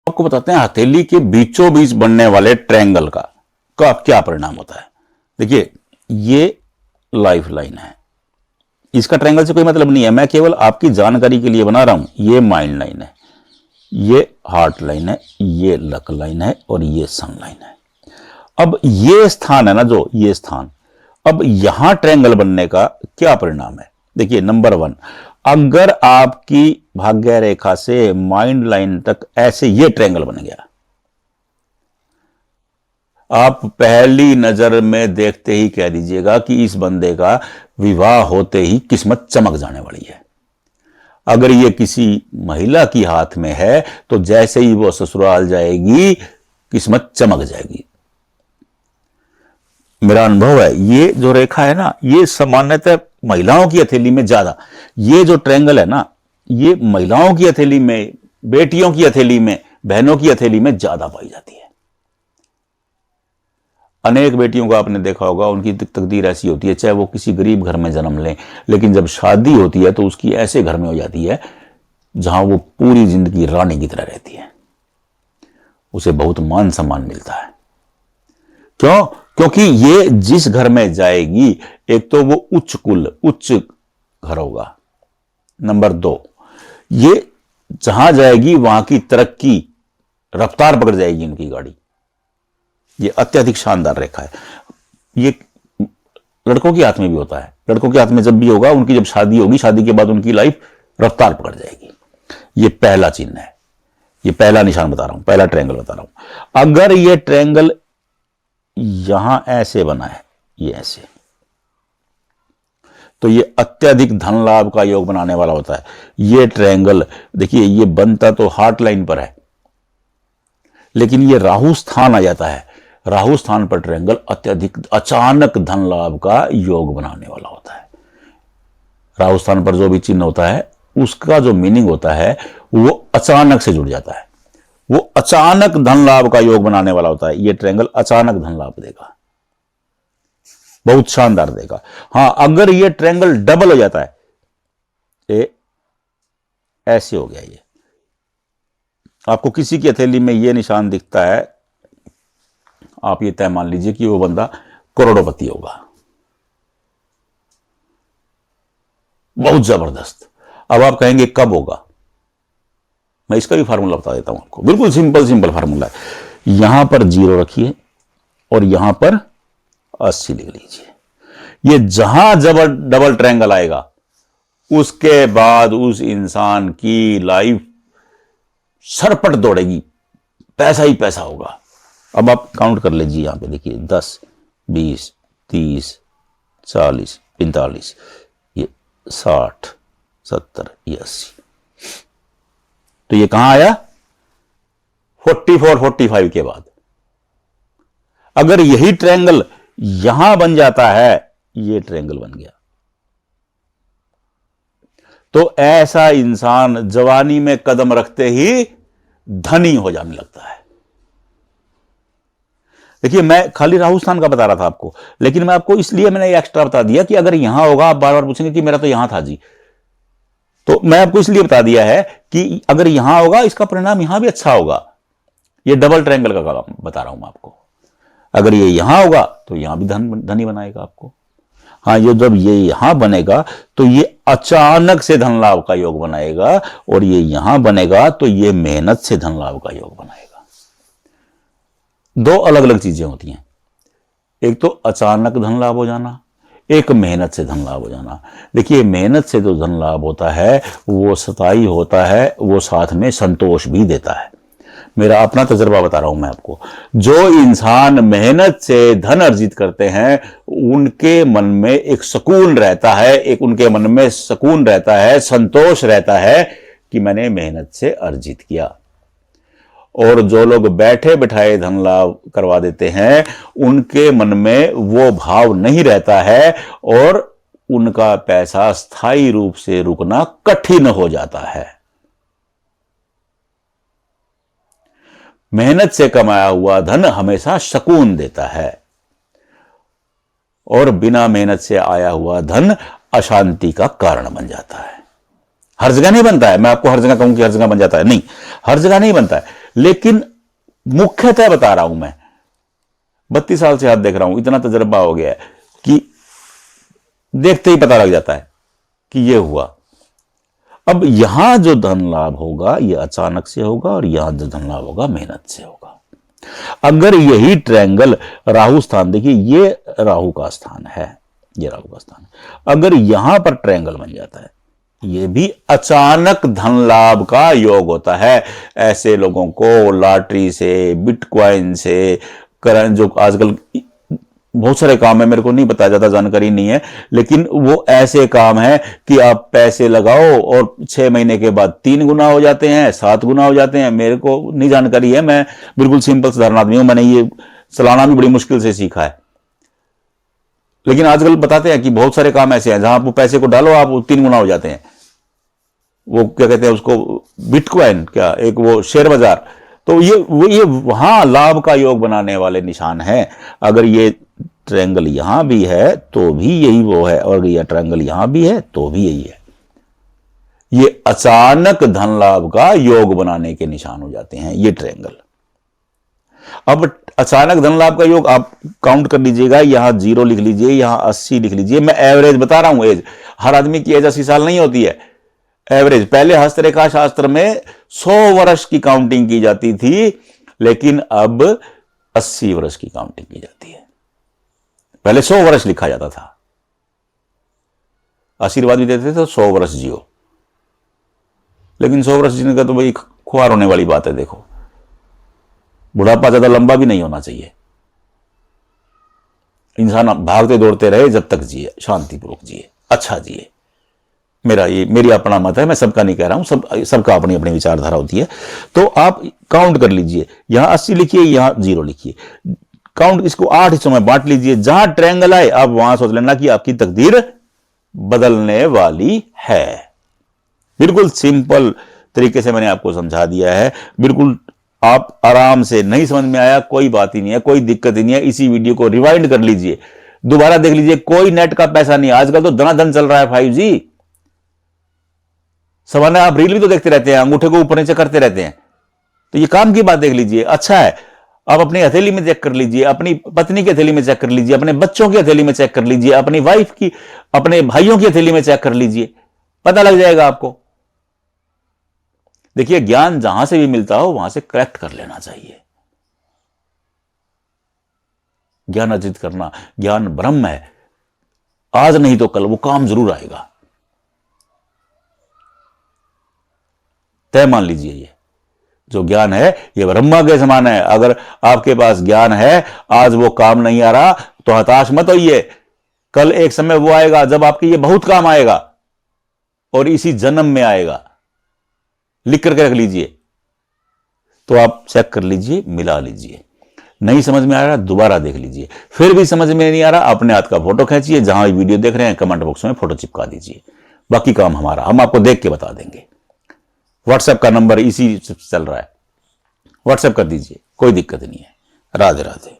आपको बताते हैं हथेली के बीचों बीच बनने वाले ट्रायंगल का क्या परिणाम होता है। देखिए, ये लाइफ लाइन है, इसका ट्रायंगल से कोई मतलब नहीं है, मैं केवल आपकी जानकारी के लिए बना रहा हूं। ये माइंड लाइन है, ये हार्ट लाइन है, ये लक लाइन है और ये सन लाइन है। अब ये स्थान है ना, जो ये स्थान, अब यहां ट्रायंगल बनने का क्या परिणाम है। देखिए, नंबर 1, अगर आपकी भाग्य रेखा से माइंड लाइन तक ऐसे ये ट्रायंगल बन गया, आप पहली नजर में देखते ही कह दीजिएगा कि इस बंदे का विवाह होते ही किस्मत चमक जाने वाली है। अगर ये किसी महिला की हाथ में है तो जैसे ही वो ससुराल जाएगी किस्मत चमक जाएगी। मेरा अनुभव है, ये जो रेखा है ना, ये सामान्यतः महिलाओं की हथेली में ज्यादा, ये जो ट्रायंगल है ना, ये महिलाओं की हथेली में, बेटियों की हथेली में, बहनों की हथेली में ज्यादा पाई जाती है। अनेक बेटियों को आपने देखा होगा, उनकी तकदीर ऐसी होती है, चाहे वो किसी गरीब घर में जन्म लें, लेकिन जब शादी होती है तो उसकी ऐसे घर में हो जाती है जहां वो पूरी जिंदगी रानी की तरह रहती है, उसे बहुत मान सम्मान मिलता है। क्यों? क्योंकि ये जिस घर में जाएगी, एक तो वो उच्च कुल, उच्च घर होगा। नंबर 2, ये जहां जाएगी वहां की तरक्की, रफ्तार पकड़ जाएगी उनकी गाड़ी। ये अत्यधिक शानदार रेखा है। ये लड़कों के हाथ में भी होता है, लड़कों के हाथ में जब भी होगा, उनकी जब शादी होगी, शादी के बाद उनकी लाइफ रफ्तार पकड़ जाएगी। ये पहला चिन्ह है, ये पहला निशान बता रहा हूं, पहला ट्रायंगल बता रहा हूं। अगर ये ट्रायंगल यहां ऐसे बना है, ये ऐसे, तो ये अत्यधिक धन लाभ का योग बनाने वाला होता है। ये ट्रायंगल देखिए, ये बनता तो हार्ट लाइन पर है, लेकिन ये राहु स्थान आ जाता है। राहु स्थान पर ट्रायंगल अत्यधिक अचानक धन लाभ का योग बनाने वाला होता है। राहु स्थान पर जो भी चिन्ह होता है, उसका जो मीनिंग होता है वो अचानक से जुड़ जाता है, वो अचानक धन लाभ का योग बनाने वाला होता है। ये ट्रायंगल अचानक धन लाभ देगा, बहुत शानदार देगा। हां, अगर ये ट्रायंगल डबल हो जाता है, ये ऐसे हो गया, ये आपको किसी की हथेली में ये निशान दिखता है, आप ये तय मान लीजिए कि वो बंदा करोड़पति होगा, बहुत जबरदस्त। अब आप कहेंगे कब होगा, मैं इसका भी फार्मूला बता देता हूं आपको, बिल्कुल सिंपल फार्मूला है। यहां पर 0 रखिए और यहां पर 80 लिख लीजिए। ये जहां डबल ट्रायंगल आएगा, उसके बाद उस इंसान की लाइफ सरपट दौड़ेगी, पैसा ही पैसा होगा। अब आप काउंट कर लीजिए, यहां पे देखिए 10, 20, 30, 40, 45, ये 60, 70, ये 80, तो ये कहां आया? 44, 45 के बाद। अगर यही ट्रायंगल यहां बन जाता है, ये ट्रायंगल बन गया, तो ऐसा इंसान जवानी में कदम रखते ही धनी हो जाने लगता है। देखिए, मैं खाली राहु स्थान का बता रहा था आपको, लेकिन मैं आपको इसलिए मैंने एक्स्ट्रा बता दिया कि अगर यहां होगा, आप बार बार पूछेंगे कि मेरा तो यहां था जी, तो मैं आपको इसलिए बता दिया है कि अगर यहां होगा, इसका परिणाम यहां भी अच्छा होगा। ये डबल ट्रायंगल का काम बता रहा हूं मैं आपको। अगर ये यहां होगा तो यहां भी धनी बनाएगा आपको। हाँ, ये जब ये यहां बनेगा तो ये अचानक से धन लाभ का योग बनाएगा, और ये यहां बनेगा तो ये मेहनत से धन लाभ का योग बनाएगा। दो अलग अलग चीजें होती हैं, एक तो अचानक धन लाभ हो जाना, एक मेहनत से धन लाभ हो जाना। देखिए, मेहनत से जो धन लाभ होता है वो स्थायी होता है, वो साथ में संतोष भी देता है। मेरा अपना तजुर्बा बता रहा हूं मैं आपको। जो इंसान मेहनत से धन अर्जित करते हैं, उनके मन में एक सुकून रहता है, एक उनके मन में सुकून रहता है, संतोष रहता है कि मैंने मेहनत से अर्जित किया। और जो लोग बैठे बिठाए धन लाभ करवा देते हैं, उनके मन में वो भाव नहीं रहता है और उनका पैसा स्थायी रूप से रुकना कठिन हो जाता है। मेहनत से कमाया हुआ धन हमेशा सुकून देता है, और बिना मेहनत से आया हुआ धन अशांति का कारण बन जाता है। हर जगह नहीं बनता है, मैं आपको हर जगह कहूं कि हर जगह बन जाता है, नहीं, हर जगह नहीं बनता है, लेकिन मुख्यतः बता रहा हूं मैं, 32 साल से हाथ देख रहा हूं, इतना तजर्बा हो गया है कि देखते ही पता लग जाता है कि यह हुआ। अब यहां जो धन लाभ होगा यह अचानक से होगा, और यहां जो धन लाभ होगा मेहनत से होगा। अगर यही ट्रायंगल राहु स्थान, देखिए ये राहु का स्थान है, ये राहु का स्थान है, अगर यहां पर ट्रायंगल बन जाता है, ये भी अचानक धन लाभ का योग होता है। ऐसे लोगों को लॉटरी से, बिटकॉइन से, करंट जो आजकल बहुत सारे काम है, मेरे को नहीं पता, ज्यादा जानकारी नहीं है, लेकिन वो ऐसे काम है कि आप पैसे लगाओ और 6 महीने के बाद 3 गुना हो जाते हैं, 7 गुना हो जाते हैं। मेरे को नहीं जानकारी है, मैं बिल्कुल सिंपल साधारण आदमी हूं, मैंने ये चलाना भी बड़ी मुश्किल से सीखा है। लेकिन आजकल बताते हैं कि बहुत सारे काम ऐसे हैं जहां आप पैसे को डालो, आप 3 गुना हो जाते हैं। वो क्या कहते हैं उसको, बिटकॉइन, क्या एक वो शेयर बाजार। तो ये वहां लाभ का योग बनाने वाले निशान हैं। अगर ये ट्रायंगल यहां भी है तो भी यही वो है, और ये ट्रायंगल यहां भी है तो भी यही है। ये अचानक धन लाभ का योग बनाने के निशान हो जाते हैं ये ट्रायंगल। अब अचानक धन लाभ का योग आप काउंट कर लीजिएगा, यहां 0 लिख लीजिए, यहां 80 लिख लीजिए। मैं एवरेज बता रहा हूं, एज हर आदमी की एज 80 साल नहीं होती है, एवरेज। पहले हस्तरेखा शास्त्र में 100 वर्ष की काउंटिंग की जाती थी, लेकिन अब 80 वर्ष की काउंटिंग की जाती है। पहले 100 वर्ष लिखा जाता था, आशीर्वाद भी देते थे तो 100 वर्ष जियो, लेकिन 100 वर्ष जीने का तो भाई खुआर होने वाली बात है। देखो, बुढ़ापा ज्यादा लंबा भी नहीं होना चाहिए, इंसान भागते दौड़ते रहे जब तक जिए, शांतिपूर्वक जिए, अच्छा जिए। मेरी अपना मत है, मैं सबका नहीं कह रहा हूं, सबका अपनी अपनी विचारधारा होती है। तो आप काउंट कर लीजिए, यहां 80 लिखिए, यहां 0 लिखिए, काउंट इसको 8 हिस्सों में बांट लीजिए। जहां ट्रायंगल आए आप वहां सोच लेना कि आपकी तकदीर बदलने वाली है। बिल्कुल सिंपल तरीके से मैंने आपको समझा दिया है, बिल्कुल आप आराम से। नहीं समझ में आया कोई बात ही नहीं है, कोई दिक्कत ही नहीं है, इसी वीडियो को रिवाइंड कर लीजिए, दोबारा देख लीजिए। कोई नेट का पैसा नहीं, आजकल तो धनाधन चल रहा है 5G। सामान्य आप रील भी तो देखते रहते हैं, अंगूठे को ऊपर नीचे करते रहते हैं, तो ये काम की बात देख लीजिए। अच्छा है, आप अपनी हथेली में चेक कर लीजिए, अपनी पत्नी की हथेली में चेक कर लीजिए, अपने बच्चों की हथेली में चेक कर लीजिए, अपनी वाइफ की, अपने भाइयों की हथेली में चेक कर लीजिए, पता लग जाएगा आपको। देखिए, ज्ञान जहां से भी मिलता हो वहां से कलेक्ट कर लेना चाहिए। ज्ञान अर्जित करना, ज्ञान ब्रह्म है, आज नहीं तो कल वो काम जरूर आएगा, तय मान लीजिए। ये जो ज्ञान है ये ब्रह्मा के समान है। अगर आपके पास ज्ञान है, आज वो काम नहीं आ रहा तो हताश मत होइए, कल एक समय वो आएगा जब आपके ये बहुत काम आएगा, और इसी जन्म में आएगा। लिख करके रख लीजिए, तो आप चेक कर लीजिए, मिला लीजिए। नहीं समझ में आ रहा दोबारा देख लीजिए, फिर भी समझ में नहीं आ रहा अपने हाथ का फोटो खींचिए, जहां वीडियो देख रहे हैं कमेंट बॉक्स में फोटो चिपका दीजिए। बाकी काम हमारा, हम आपको देख के बता देंगे। व्हाट्सएप का नंबर इसी चल रहा है, व्हाट्सएप कर दीजिए, कोई दिक्कत नहीं है। राधे राधे।